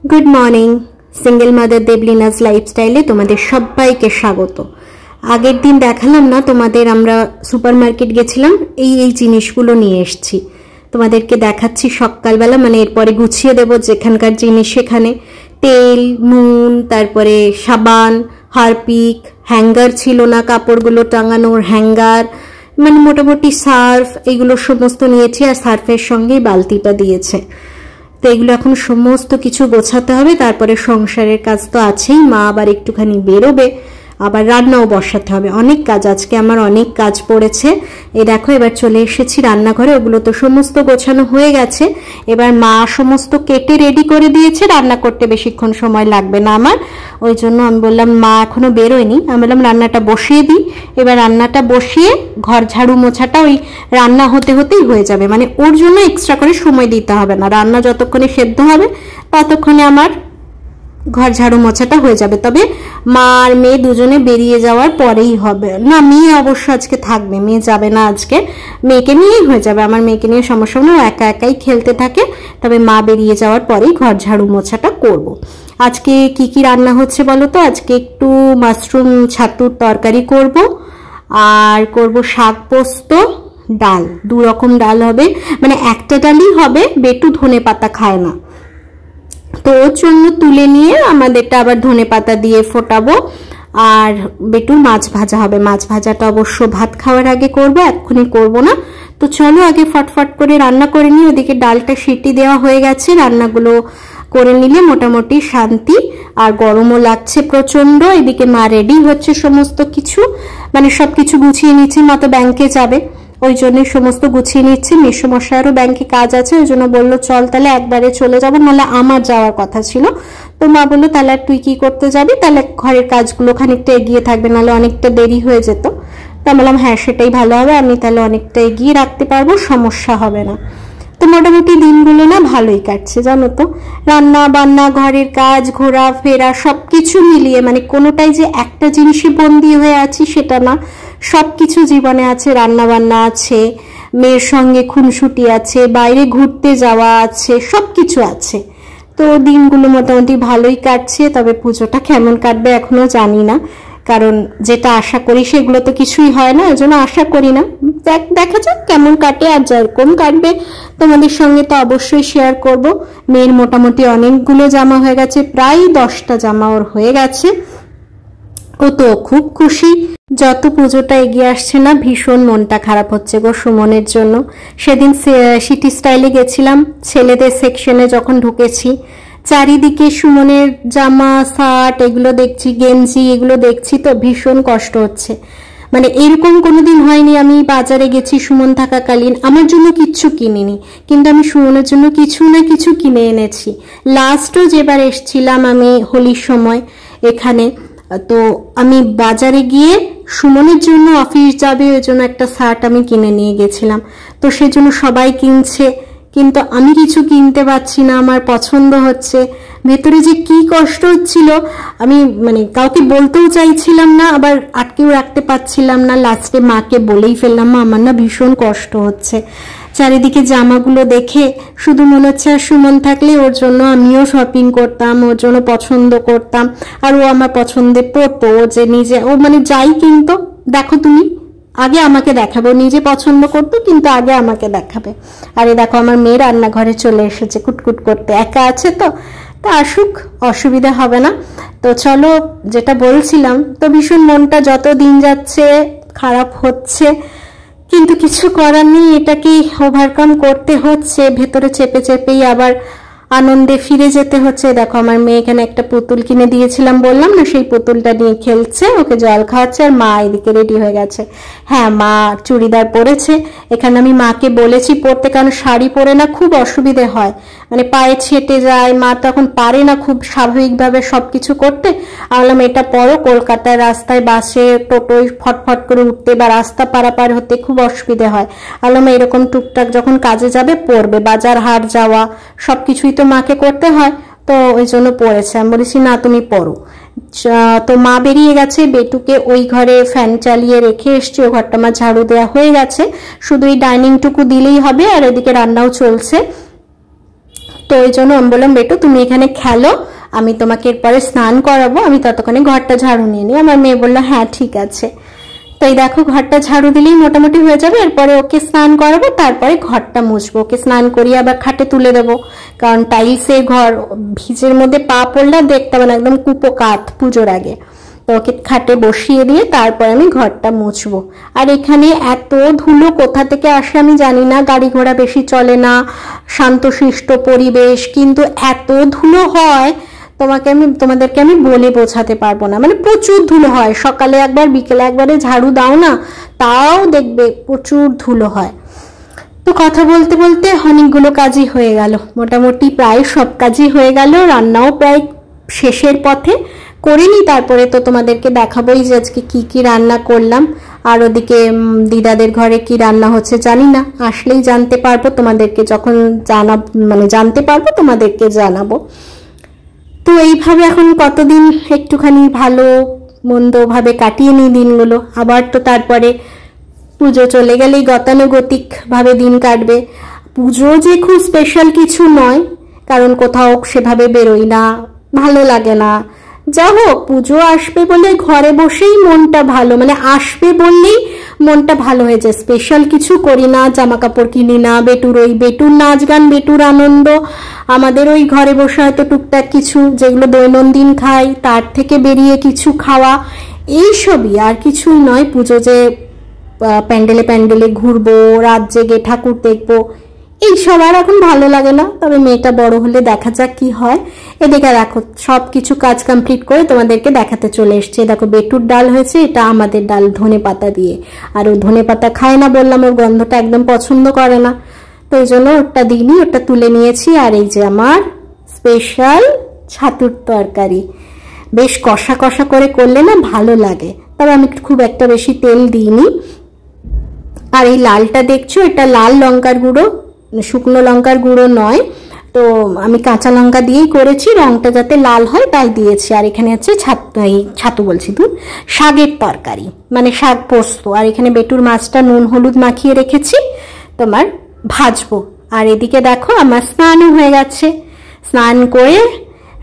Good morning single mother देवलिनाज लाइफस्टाइले तुम्हारे सबाइके स्वागत। आगेर दिन देखालाम ना तुम्हादेर आमरा सुपारमार्केट गेछिलाम এই জিনিসগুলো নিয়ে এসেছি তোমাদেরকে দেখাচ্ছি সকালবেলা মানে এরপরে গুছিয়ে দেব যেখানকার জিনিস সেখানে তেল নুন তারপরে সাবান হারপিক হ্যাঙ্গার ছিল না কাপড়গুলো টাঙানোর হ্যাঙ্গার মানে মোটামুটি সার্ফ এগুলো সমস্ত নিয়েছি আর সার্ফের সঙ্গে বালতিটা দিয়েছে। তো এগুলো এখন সমস্ত কিছু গোছাতে হবে তারপরে সংসারের কাজ তো আছেই মা আবার একটুখানি বেরোবে আবার রান্নাও বসাতে হবে অনেক কাজ আজকে আমার অনেক কাজ পড়েছে। এই দেখো এবার চলে এসেছি রান্নাঘরে ওগুলো তো সমস্ত গোছানো হয়ে গেছে এবার মা সমস্ত কেটে রেডি করে দিয়েছে রান্না করতে বেশিক্ষণ সময় লাগবে না আমার ওই জন্য আমি বললাম মা এখনো বেরোয়নি আমি বললাম রান্নাটা বসিয়ে দিই এবার রান্নাটা বসিয়ে ঘর ঝাড়ু মোছাটা ওই রান্না হতে হতেই হয়ে যাবে মানে ওর জন্য এক্সট্রা করে সময় দিতে হবে না রান্না যতক্ষণে সেদ্ধ হবে ততক্ষণে আমার ঘর ঝাড়ু মোছাটা হয়ে যাবে। তবে মা আর মেয়ে দুজনে বেরিয়ে যাওয়ার পরেই হবে না মেয়ে অবশ্য আজকে থাকবে মেয়ে যাবে না আজকে মেয়েকে নিয়েই হয়ে যাবে আমার মেয়েকে নিয়ে সমস্যা নেই একা একাই খেলতে থাকে তবে মা বেরিয়ে যাওয়ার পরেই ঘর ঝাড়ু মোছাটা করব। আজকে কি কি রান্না হচ্ছে বলো তো আজকে একটু মাশরুম ছাতুর তরকারি করব আর করব শাক পোস্ত ডাল দু রকম ডাল হবে মানে একটা ডালই হবে বেটু ধনে পাতা খায় না তো ওর জন্য তুলে নিয়ে আমাদেরটা আবার ধনে পাতা দিয়ে ফোটাবো আর বেটুর মাছ ভাজা হবে মাছ ভাজাটা অবশ্য ভাত খাওয়ার আগে করব এক্ষুনি করব না। তো চলো আগে ফটফট করে রান্না করে নিই ওদিকে ডালটা সিটি দেওয়া হয়ে গেছে রান্নাগুলো করে নিলে মোটামুটি শান্তি আর গরমও লাগছে প্রচন্ড। এদিকে মা রেডি হচ্ছে সমস্ত কিছু মানে সবকিছু গুছিয়ে নিচ্ছে মা তো ব্যাংকে যাবে ওই জন্য সমস্ত গুছিয়ে নিচ্ছে মেসমশাইয়েরও ব্যাংকে কাজ আছে ওই জন্য বললো চল তাহলে একবারে চলে যাবো নাহলে আমার যাওয়ার কথা ছিল তো মা বললো তাহলে তুই কি করতে যাবি তাহলে ঘরের কাজগুলো খানিকটা এগিয়ে থাকবে নাহলে অনেকটা দেরি হয়ে যেত তা বললাম হ্যাঁ সেটাই ভালো হবে আমি তাহলে অনেকটা এগিয়ে রাখতে পারবো সমস্যা হবে না। তো মোটামুটি দিনগুলো না ভালোই কাটছে জানো তো রান্না বান্না ঘরের কাজ ঘোরা ফেরা সবকিছু মিলিয়ে মানে কোনোটাই যে একটা জিনিসে বন্দী হয়ে আছি সেটা না সবকিছু জীবনে আছে রান্না বান্না আছে মেয়ের সঙ্গে খুনসুটি আছে বাইরে ঘুরতে যাওয়া আছে সবকিছু আছে তো দিনগুলো মোটামুটি ভালোই কাটছে তবে পুজোটা কেমন কাটবে এখনো জানি না কারণ যেটা আশা করি সেগুলো তো কিছুই হয় না এজন্য আশা করি না দেখা যাক কেমন কাটে আর যেরকম কাটবে তোমাদের সঙ্গে তো অবশ্যই শেয়ার করব। মেয়ের মোটামুটি অনেকগুলো জামা হয়ে গেছে প্রায় 10টা জামা ওর হয়ে গেছে ও তো খুব খুশি যত পুজোটা এগিয়ে আসছে না ভীষণ মনটা খারাপ হচ্ছে গো সুমনের জন্য। সেদিন সিটি স্টাইলে গেছিলাম ছেলেদের সেকশনে যখন ঢুকেছি চারিদিকে সুমনের জামা শার্ট এগুলো দেখছি গেঞ্জি এগুলো দেখছি তো ভীষণ কষ্ট হচ্ছে মানে এরকম কোনোদিন হয়নি আমি বাজারে গেছি সুমন থাকাকালীন আমার জন্য কিচ্ছু কিনিনি কিন্তু আমি সুমনের জন্য কিছু না কিছু কিনে এনেছি। লাস্টও যেবার এসছিলাম আমি হোলির সময় এখানে তো আমি বাজারে গিয়ে সুমনের জন্য অফিস যাবে ওই জন্য একটা শার্ট আমি কিনে নিয়ে গেছিলাম তো সেজন্য সবাই কিনছে কিন্তু আমি কিছু কিনতে পারছি না আমার পছন্দ হচ্ছে ভেতরে যে কি কষ্ট হচ্ছিল আমি মানে কাউকে বলতেও চাইছিলাম না আবার আটকেও রাখতে পারছিলাম না লাস্টে মাকে বলেই ফেললাম মা আমার না ভীষণ কষ্ট হচ্ছে চারিদিকে জামাগুলো দেখে শুধু মনে হচ্ছে আর সুমন থাকলে ওর জন্য আমিও শপিং করতাম ওর জন্য পছন্দ করতাম আর ও আমার পছন্দে পড়তো ও যে নিজে ও মানে যাই কিনতো দেখো তুমি আগে আমাকে দেখাবে ও নিজে পছন্দ করতো কিন্তু আগে আমাকে দেখাবে। আর এই দেখো আমার মেয়ে রান্নাঘরে চলে এসেছে কুটকুট করতে একা আছে তো তা আসুক অসুবিধা হবে না। তো চলো যেটা বলছিলাম তো ভীষণ মনটা যত দিন যাচ্ছে খারাপ হচ্ছে কিন্তু কিছু করার নেই এটাকেই ওভারকাম করতে হচ্ছে ভেতরে চেপে চেপেই আবার আনন্দে ফিরে যেতে হচ্ছে। দেখো আমার মেয়ে এখানে একটা পুতুল কিনে দিয়েছিলাম বললাম না সেই পুতুলটা নিয়ে খেলছে ওকে জল খাওয়াচ্ছে আর মা এদিকে রেডি হয়ে গেছে হ্যাঁ মা চুড়িদার পরেছে এখানে আমি মাকে বলেছি পরতে কারণ শাড়ি পরে না খুব অসুবিধে হয় মানে পায়ে ছেটে যায় মা তখন পারে না খুব স্বাভাবিকভাবে সবকিছু করতে বললাম এটা পরো কলকাতার রাস্তায় বাসে টোটোয় ফটফট করে উঠতে বা রাস্তা পারাপার হতে খুব অসুবিধে হয় বললাম এরকম টুকটাক যখন কাজে যাবে পরবে বাজার হাট যাওয়া সবকিছুই তো মাকে করতে হয় তো ওই জন্য পড়েছে আমি বলেছি না তুমি পড়ো তো মা বেরিয়ে গেছে বেটুকে ওই ঘরে ফ্যান চালিয়ে রেখে এসছি ও ঘরটা আমার ঝাড়ু দেওয়া হয়ে গেছে শুধু এই ডাইনিংটুকু দিলেই হবে আর এদিকে রান্নাও চলছে। তো ওই জন্য আমি বললাম বেটু তুমি এখানে খেলো, আমি তোমাকে এরপরে স্নান করাবো, আমি ততক্ষণে ঘরটা ঝাড়ু নিয়ে নিই। আমার মেয়ে বললো হ্যাঁ ঠিক আছে। তো এই দেখো ঘরটা ঝাড়ু দিলেই মোটামুটি হয়ে যাবে। এরপরে ওকে স্নান করাবো, তারপরে ঘরটা মুছবো। ওকে স্নান করিয়ে আবার খাটে তুলে দেবো, কারণ টাইলসের ঘর, ভিজের মধ্যে পা পড়লে দেখতে হবে না, একদম কুপো কাত পুজোর আগে। তো ওকে খাটে বসিয়ে দিয়ে তারপর আমি ঘরটা মুছবো। আর এখানে এত ধুলো কোথা থেকে আসে আমি জানি না, গাড়ি ঘোড়া বেশি চলে না, শান্তশিষ্ট পরিবেশ, কিন্তু এত ধুলো হয় তোমাদেরকে আমি বলে বোঝাতে পারবো না। মানে প্রচুর ধুলো হয়, সকালে একবার বিকেলে একবারে ঝাড়ু দাও না তাও দেখবে প্রচুর ধুলো হয়। তো কথা বলতে বলতে অনেকগুলো কাজই হয়ে গেল, মোটামুটি প্রায় সব কাজই হয়ে গেল, রান্নাও প্রায় শেষের পথে করিনি। তারপরে তো তোমাদেরকে দেখাবোই যে আজকে কি কি রান্না করলাম। আর ওদিকে দিদাদের ঘরে কি রান্না হচ্ছে জানি না, আসলেই জানতে পারবো, তোমাদেরকে যখন জানতে পারবো তোমাদেরকে জানাবো। তো এইভাবে এখন কতদিন একটুখানি ভালো মন্দ ভাবে কাটিয়ে নিই দিনগুলো। আবার তো তারপরে পুজো চলে গেলেই গতানুগতিক ভাবে দিন কাটবে। পুজো যে খুব স্পেশাল কিছু নয়, কারণ কোথাও সেভাবে বেরোই না, ভালো লাগে না। যা হোক পুজো আসবে বলে ঘরে বসেই মনটা ভালো, মানে আসবে বললেই মনটা ভালো হয়ে যায়। স্পেশাল কিছু করি না, জামা কাপড় কিনি না, বেটুর নাচ গান, বেটুর আনন্দ, আমাদের ওই ঘরে বসে হয়তো টুকটাক কিছু যেগুলো দৈনন্দিন খাই তার থেকে বেরিয়ে কিছু খাওয়া, এইসবই, আর কিছুই নয়। পুজো যে প্যান্ডেলে প্যান্ডেলে ঘুরবো, রাত জেগে ঠাকুর দেখবো, এইসব আর এখন ভালো লাগে না। তবে মেয়েটা বড় হলে দেখা যাক কি হয়। এদিকে দেখো সব কিছু কাজ কমপ্লিট করে তোমাদেরকে দেখাতে চলে এসছে। দেখো বেটুর ডাল হয়েছে, এটা আমাদের ডাল ধনে পাতা দিয়ে। আর ও ধনে পাতা খায় না বললাম, ওর গন্ধটা একদম পছন্দ করে না, তো এই জন্য ওটা দিইনি, ওটা তুলে নিয়েছি। আর এই যে আমার স্পেশাল ছাতুর তরকারি, বেশ কষা কষা করে করলে না ভালো লাগে, তবে আমি খুব একটা বেশি তেল দিইনি। আর এই লালটা দেখছো, এটা লাল লঙ্কার গুঁড়ো, শুকনো লঙ্কার গুঁড়ো নয়। তো আমি কাঁচা লঙ্কা দিয়েই করেছি, রংটা যাতে লাল হয় তাই দিয়েছি। আর এখানে হচ্ছে ছাতু বলছি শাকের তরকারি, মানে শাক পোস্ত। আর এখানে বেটুর মাছটা নুন হলুদ মাখিয়ে রেখেছি, তোমার ভাজবো। আর এদিকে দেখো আমার স্নানও হয়ে গেছে, স্নান করে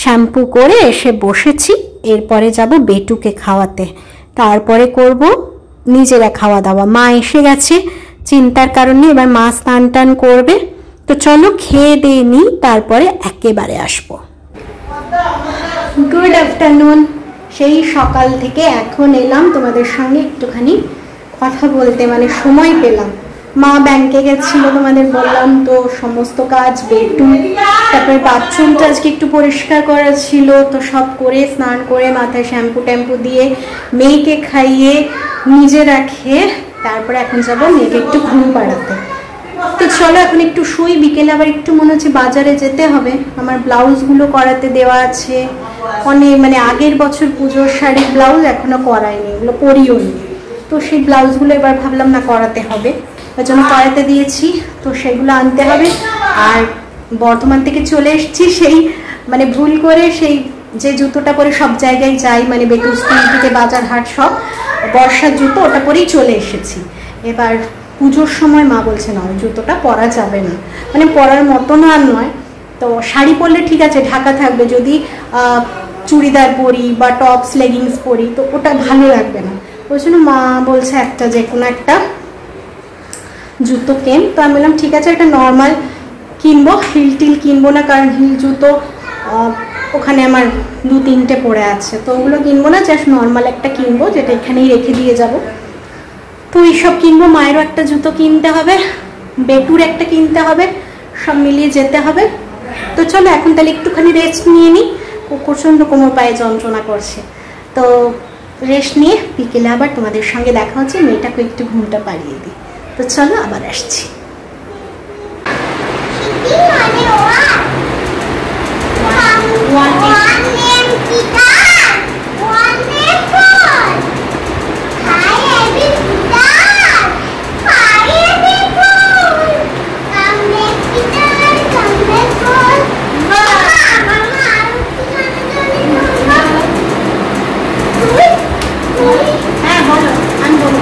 শ্যাম্পু করে এসে বসেছি। এরপরে যাব বেটুকে খাওয়াতে, তারপরে করব নিজেরা খাওয়া দাওয়া। মা এসে গেছে চিন্তার কারণে, এবার মা স্নান টান করবে। তো চলো খেয়ে দিয়ে নিই, তারপরে একেবারে আসবো। গুড আফটারনুন, সেই সকাল থেকে এখন এলাম তোমাদের সঙ্গে একটুখানি কথা বলতে, মানে সময় পেলাম। মা ব্যাংকে গেছিল তোমাদের বললাম, তো সমস্ত কাজ বেটু, তারপরে বাথরুমটা আজকে একটু পরিষ্কার করা ছিল, তো সব করে স্নান করে মাথায় শ্যাম্পু ট্যাম্পু দিয়ে মেয়েকে খাইয়ে নিজে রাখে, তারপরে এখন যাবো মেয়েকে একটু ঘুম পাড়াতে। তো চলো এখন একটু শুই, বিকেলে আবার একটু মনে হচ্ছে বাজারে যেতে হবে, আমার ব্লাউজগুলো করাতে দেওয়া আছে অনেক, মানে আগের বছর পুজোর শাড়ির ব্লাউজ এখনো করাইনি, এগুলো করিও নি। তো সেই ব্লাউজগুলো এবার ভাবলাম না করাতে হবে, তার জন্য করাতে দিয়েছি, তো সেগুলো আনতে হবে। আর বর্ধমান থেকে চলে এসেছি সেই মানে ভুল করে সেই যে জুতোটা পরে সব জায়গায় যাই, মানে বেতুর স্কুল থেকে বাজার হাট সব বর্ষার জুতো, ওটা পরেই চলে এসেছি। এবার পুজোর সময় মা বলছে না ওই জুতোটা পরা যাবে না, মানে পরার মতন আর নয়। তো শাড়ি পরলে ঠিক আছে ঢাকা থাকবে, যদি চুড়িদার পরি বা টপস লেগিংস পরি তো ওটা ভালো লাগবে না। ওই জন্য মা বলছে একটা যে কোনো একটা জুতো কেন। তো আমি বললাম ঠিক আছে একটা নর্মাল কিনবো, হিল টিল কিনবো না, কারণ হিল জুতো ওখানে আমার 2-3টে পড়ে আছে, তো ওগুলো কিনবো না, জাস্ট নর্মাল একটা কিনবো যেটা এখানেই রেখে দিয়ে যাব। তো এইসব কিনবো, মায়েরও একটা জুতো কিনতে হবে, বেটুর একটা কিনতে হবে, সব মিলিয়ে যেতে হবে। তো চলো এখন তাহলে একটুখানি রেস্ট নিয়ে নিই, প্রচণ্ড কোমর পায়ে যন্ত্রণা করছে। তো রেস্ট নিয়ে বিকেলে আবার তোমাদের সঙ্গে দেখা হচ্ছে, মেয়েটাকে একটু ঘুমটা পাড়িয়ে দিই। তো চলো আবার আসছি। হ্যাঁ বলো, আমি বলো।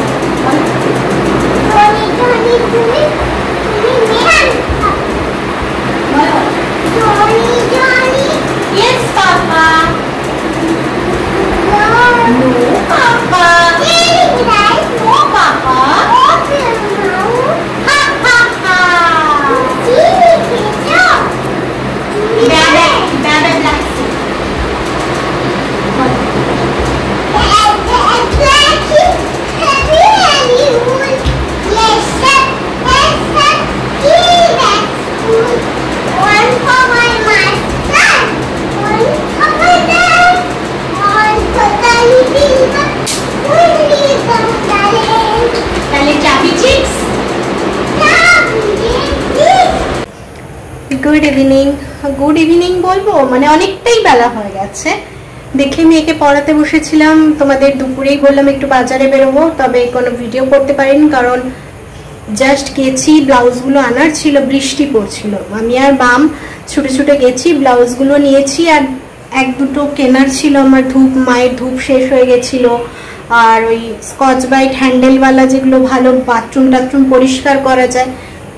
গুড ইভিনিং বলবো, মানে অনেকটাই বেলা হয়ে গেছে। দেখে মেয়েকে পড়াতে বসেছিলাম, তোমাদের দুপুরেই বললাম একটু বাজারে বেরোবো, তবে কোনো ভিডিও করতে পারিনি কারণ জাস্ট গেছি, ব্লাউজগুলো আনার ছিল, বৃষ্টি পড়ছিল। আমি আর বাম ছুটে ছুটে গেছি, ব্লাউজগুলো নিয়েছি, আর এক দুটো কেনার ছিল আমার। ধূপ, মায়ের ধূপ শেষ হয়ে গেছিল, আর ওই স্কচ ব্রাইট হ্যান্ডেলওয়ালা যেগুলো ভালো বাথরুম টাথরুম পরিষ্কার করা যায়,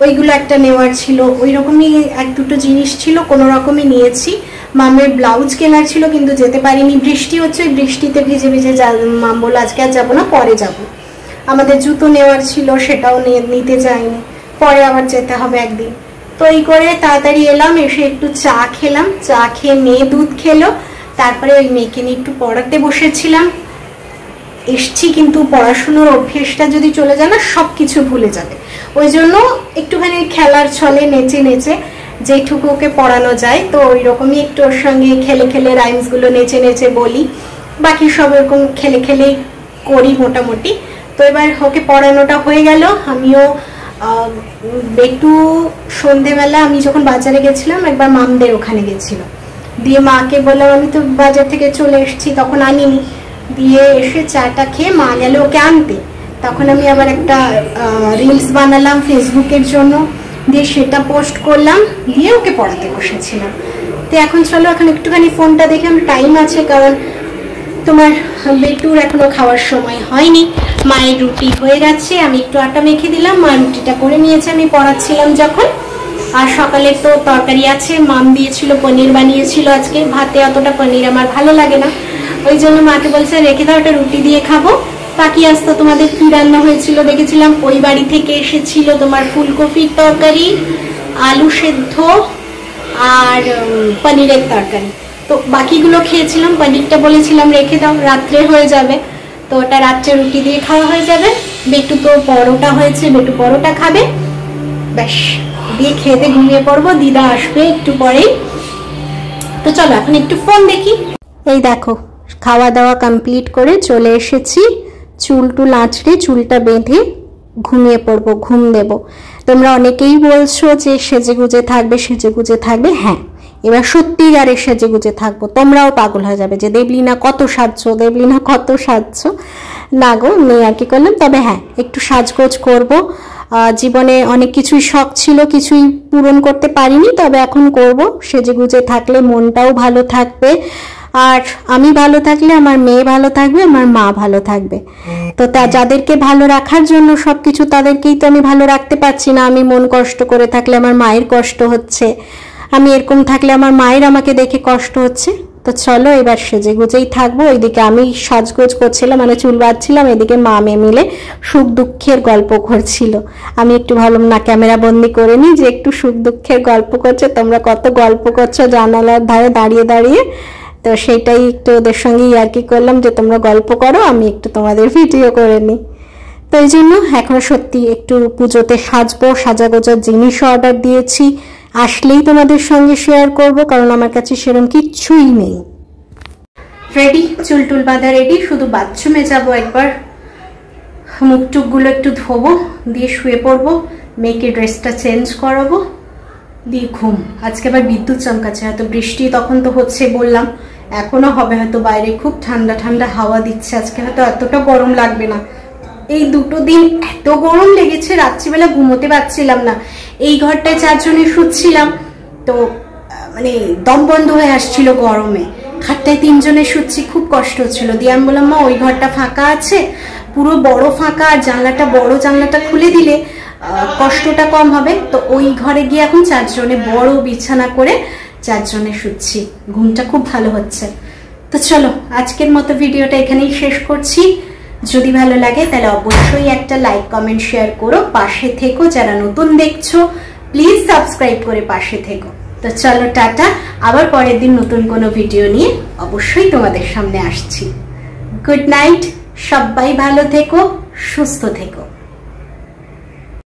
ওইগুলো একটা নেওয়ার ছিল। ওই রকমই এক দুটো জিনিস ছিল, কোনো রকমই নিয়েছি। মামের ব্লাউজ কেনার ছিল কিন্তু যেতে পারিনি, বৃষ্টি হচ্ছে। বৃষ্টিতে ভিজে ভিজে মাম বলল আজকে আর যাবো না, পরে যাব। আমাদের জুতো নেওয়ার ছিল, সেটাও নিতে যাইনি, পরে আবার যেতে হবে একদিন। তো এই করে তাড়াতাড়ি এলাম, এসে একটু চা খেলাম, চা খেয়ে মেয়ে দুধ খেলো, তারপরে ওই মেয়েকে নিয়ে একটু পড়াতে বসেছিলাম। এসছি কিন্তু পড়াশুনোর অভ্যেসটা যদি চলে যায় না, সব কিছু ভুলে যাবে। ওই জন্য একটুখানি খেলার ছলে নেচে নেচে যেটুকু ওকে পড়ানো যায়, তো ওই রকমই একটু ওর সঙ্গে খেলে খেলে রাইমসগুলো নেচে নেচে বলি, বাকি সব এরকম খেলে খেলেই করি মোটামুটি। তো এবার ওকে পড়ানোটা হয়ে গেল। আমিও একটু সন্ধেবেলা আমি যখন বাজারে গেছিলাম, একবার মামদের ওখানে গেছিল, দিয়ে মাকে বললাম আমি তো বাজার থেকে চলে এসেছি, তখন আনিনি। দিয়ে এসে চাটা খেয়ে মা গেল ওকে আনতে, তখন আমি আবার একটা রিলস বানালাম ফেসবুকের জন্য, দিয়ে সেটা পোস্ট করলাম, দিয়ে ওকে পড়াতে বসেছিলাম। তো এখন চলো, এখন একটুখানি ফোনটা দেখে আমার টাইম আছে, কারণ তোমার বেটুর এখনো খাওয়ার সময় হয়নি। মায়ের রুটি হয়ে গেছে, আমি একটু আটা মেখে দিলাম, মা রুটিটা করে নিয়েছে আমি পড়াচ্ছিলাম যখন। আর সকালে তো তরকারি আছে, মাম দিয়েছিল পনির বানিয়েছিল আজকে। ভাতে অতটা পনির আমার ভালো লাগে না, ওই জন্য মাকে বলছে রেখে দাও, ওটা রুটি দিয়ে খাবো। বাকি আসতো তোমাদের কি রান্না হয়েছিল দেখেছিলাম, ওই বাড়ি থেকে এসেছিল তোমার ফুলকপির তরকারি, আলু সেদ্ধ আর পনিরের তরকারি। তো বাকিগুলো খেয়েছিলাম, পনিরটা বলেছিলাম রেখে দাও, রাত্রে হয়ে যাবে, তো ওটা রাত্রে রুটি দিয়ে খাওয়া হয়ে যাবে। বেটু তো পরোটা হয়েছে, বেটু পরোটা খাবে, ব্যাস দিয়ে খেতে ঘুমিয়ে পড়বো। দিদা আসবে একটু পরেই। তো চলো এখন একটু ফোন দেখি। এই দেখো খাওয়া দাওয়া কমপ্লিট করে চলে এসেছি, চুল টুল আঁচড়ে চুলটা বেঁধে ঘুমিয়ে পড়বো, ঘুম দেব। তোমরা অনেকেই বলছো যে সেজে গুজে থাকবে, সেজে গুজে থাকবে। হ্যাঁ, এবার সত্যিকারে সেজে গুজে থাকবো, তোমরাও পাগল হয়ে যাবে যে দেবলিনা কত সাজছো, দেবলিনা কত সাজছো। না গো, মেয়ে আর কি করলাম। তবে হ্যাঁ, একটু সাজগোজ করবো। জীবনে অনেক কিছুই শখ ছিল, কিছুই পূরণ করতে পারিনি, তবে এখন করব। সেজে গুজে থাকলে মনটাও ভালো থাকবে, আর আমি ভালো থাকলে আমার মেয়ে ভালো থাকবে, আমার মা ভালো থাকবে। তো যাদেরকে ভালো রাখার জন্য সবকিছু, তাদেরকেই তো আমি ভালো রাখতে পারছি না। আমি মন কষ্ট করে থাকলে আমার মায়ের কষ্ট হচ্ছে, আমি এরকম থাকলে আমার মায়ের আমাকে দেখে কষ্ট হচ্ছে। তো চলো এবার সেজে গুজেই থাকবো। ওইদিকে আমি সাজগোজ করছিলাম, মানে চুল বাঁধছিলাম, এদিকে মা মেয়ে মিলে সুখ দুঃখের গল্প করছিল। আমি একটু ভাবলাম না ক্যামেরা বন্দি করে নি, যে একটু সুখ দুঃখের গল্প করছে। তোমরা কত গল্প করছো জানালার ধারে দাঁড়িয়ে দাঁড়িয়ে, তো সেইটাই একটু ওদের সঙ্গে ইয়ার্কি করলাম যে তোমরা গল্প করো, আমি একটু তোমাদের ভিডিও করে নিই। তো এই জন্য এখন সত্যি একটু পুজোতে সাজবো, সাজাগোজার জিনিসও অর্ডার দিয়েছি, আসলেই তোমাদের সঙ্গে শেয়ার করব, কারণ আমার কাছে সেরকম কিচ্ছুই নেই। রেডি, চুল টুল বাঁধা রেডি, শুধু বাথরুমে যাব একবার, মুখ টুকগুলো একটু ধোবো, দিয়ে শুয়ে পড়বো, মেয়েকে ড্রেসটা চেঞ্জ করাবো, দিয়ে ঘুম। আজকে আবার বিদ্যুৎ চমকাচ্ছে, হয়তো বৃষ্টি তখন তো হচ্ছে বললাম, এখনো হবে হয়তো। বাইরে খুব ঠান্ডা ঠান্ডা হাওয়া দিচ্ছে, আজকে হয়তো এতটা গরম লাগবে না। এই দুটো দিন এত গরম লেগেছে, রাত্রিবেলা ঘুমোতে পারছিলাম না। এই ঘরটায় 4 জনে শুচ্ছিলাম, তো মানে দম বন্ধ হয়ে আসছিল গরমে। খাটটায় 3 জনে শুচ্ছি, খুব কষ্ট হচ্ছিল। দিয়ে আমি বললাম মা ওই ঘরটা ফাঁকা আছে, পুরো বড় ফাঁকা, আর জানলাটা বড়, জানলাটা খুলে দিলে কষ্টটা কম হবে। তো ওই ঘরে গিয়ে এখন 4 জনে বড় বিছানা করে 4 জনে শুচ্ছি, ঘুমটা খুব ভালো হচ্ছে। তো চলো আজকের মতো ভিডিওটা এখানেই শেষ করছি। যদি ভালো লাগে তাহলে অবশ্যই একটা লাইক কমেন্ট শেয়ার করো, পাশে থেকো। যারা নতুন দেখছো প্লিজ সাবস্ক্রাইব করে পাশে থেকো। তো চলো টাটা, আবার পরের দিন নতুন কোনো ভিডিও নিয়ে অবশ্যই তোমাদের সামনে আসছি। গুড নাইট, সবাই ভালো থেকো, সুস্থ থেকো।